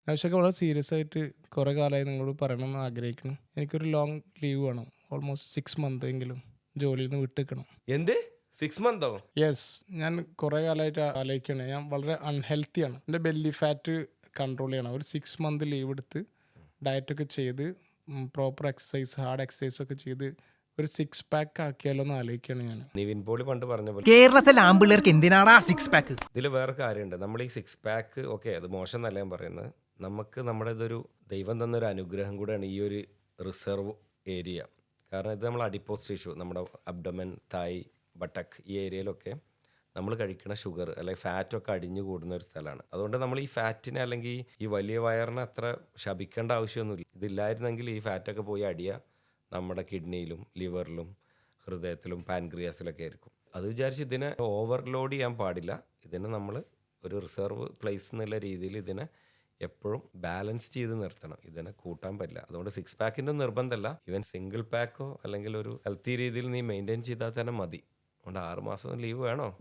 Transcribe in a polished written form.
ആവശ്യമൊക്കെ വളരെ സീരിയസ് ആയിട്ട് കുറേ കാലമായി നിങ്ങളോട് പറയണമെന്ന് ആഗ്രഹിക്കുന്നു. എനിക്കൊരു ലോങ് ലീവ് വേണം. ഓൾമോസ്റ്റ് 6 മന്ത് എങ്കിലും ജോലിയിൽ നിന്ന് വിട്ടിക്കണം. എന്ത് 6 മന്തോ? യെസ്, ഞാൻ കുറേ കാലമായിട്ട് ആലോചിക്കുകയാണ്. ഞാൻ വളരെ അൺഹെൽത്തിയാണ്. എൻ്റെ ബെല്ലി ഫാറ്റ് കൺട്രോൾ ചെയ്യണം. ഒരു 6 മന്ത് ലീവ് എടുത്ത് ഡയറ്റൊക്കെ ചെയ്ത് പ്രോപ്പർ എക്സസൈസ്, ഹാർഡ് എക്സസൈസ് ഒക്കെ ചെയ്ത് ഒരു 6 പാക്ക് ആക്കിയാലോ എന്ന് ആലോചിക്കുകയാണ് ഞാൻ. നിവിൻ പോളി പണ്ട് പറഞ്ഞ പോലെ കേരളത്തിലെ ആമ്പിള്ളേർക്ക് എന്തിനാടാ 6 പാക്ക്? ഇതിൽ വേറെ കാര്യമുണ്ട്. നമ്മൾ ഈ 6 പാക്ക് ഓക്കെ, അത് മോശം എന്നല്ല ഞാൻ പറയുന്നത്. നമുക്ക് നമ്മുടെ ഇതൊരു ദൈവം തന്നൊരു അനുഗ്രഹം കൂടെയാണ് ഈ ഒരു റിസർവ് ഏരിയ. കാരണം ഇത് നമ്മൾ അഡിപ്പോസ് ടിഷ്യൂ, നമ്മുടെ അബ്ഡമൻ, തായ്, ബട്ടക്, ഈ ഏരിയയിലൊക്കെ നമ്മൾ കഴിക്കുന്ന ഷുഗർ അല്ലെങ്കിൽ ഫാറ്റൊക്കെ അടിഞ്ഞു കൂടുന്ന ഒരു സ്ഥലമാണ്. അതുകൊണ്ട് നമ്മൾ ഈ ഫാറ്റിനെ അല്ലെങ്കിൽ ഈ വലിയ വയറിനെ അത്ര ശപിക്കേണ്ട ആവശ്യമൊന്നുമില്ല. ഇതില്ലായിരുന്നെങ്കിൽ ഈ ഫാറ്റൊക്കെ പോയി അടിയുക നമ്മുടെ കിഡ്നിയിലും ലിവറിലും ഹൃദയത്തിലും പാൻക്രിയാസിലൊക്കെ ആയിരിക്കും. അത് വിചാരിച്ച് ഇതിനെ ഓവർലോഡ് ചെയ്യാൻ പാടില്ല. ഇതിനെ നമ്മൾ ഒരു റിസർവ് പ്ലേസ് എന്നുള്ള രീതിയിൽ ഇതിനെ എപ്പോഴും ബാലൻസ് ചെയ്ത് നിർത്തണം. ഇതിനെ കൂട്ടാൻ പറ്റില്ല. അതുകൊണ്ട് 6 പാക്കിൻ്റെ നിർബന്ധമല്ല, ഈവൻ സിംഗിൾ പാക്കോ അല്ലെങ്കിൽ ഒരു ഹെൽത്തി രീതിയിൽ നീ മെയിൻറ്റെയിൻ ചെയ്താൽ തന്നെ മതി. അതുകൊണ്ട് 6 മാസം ലീവ് വേണോ?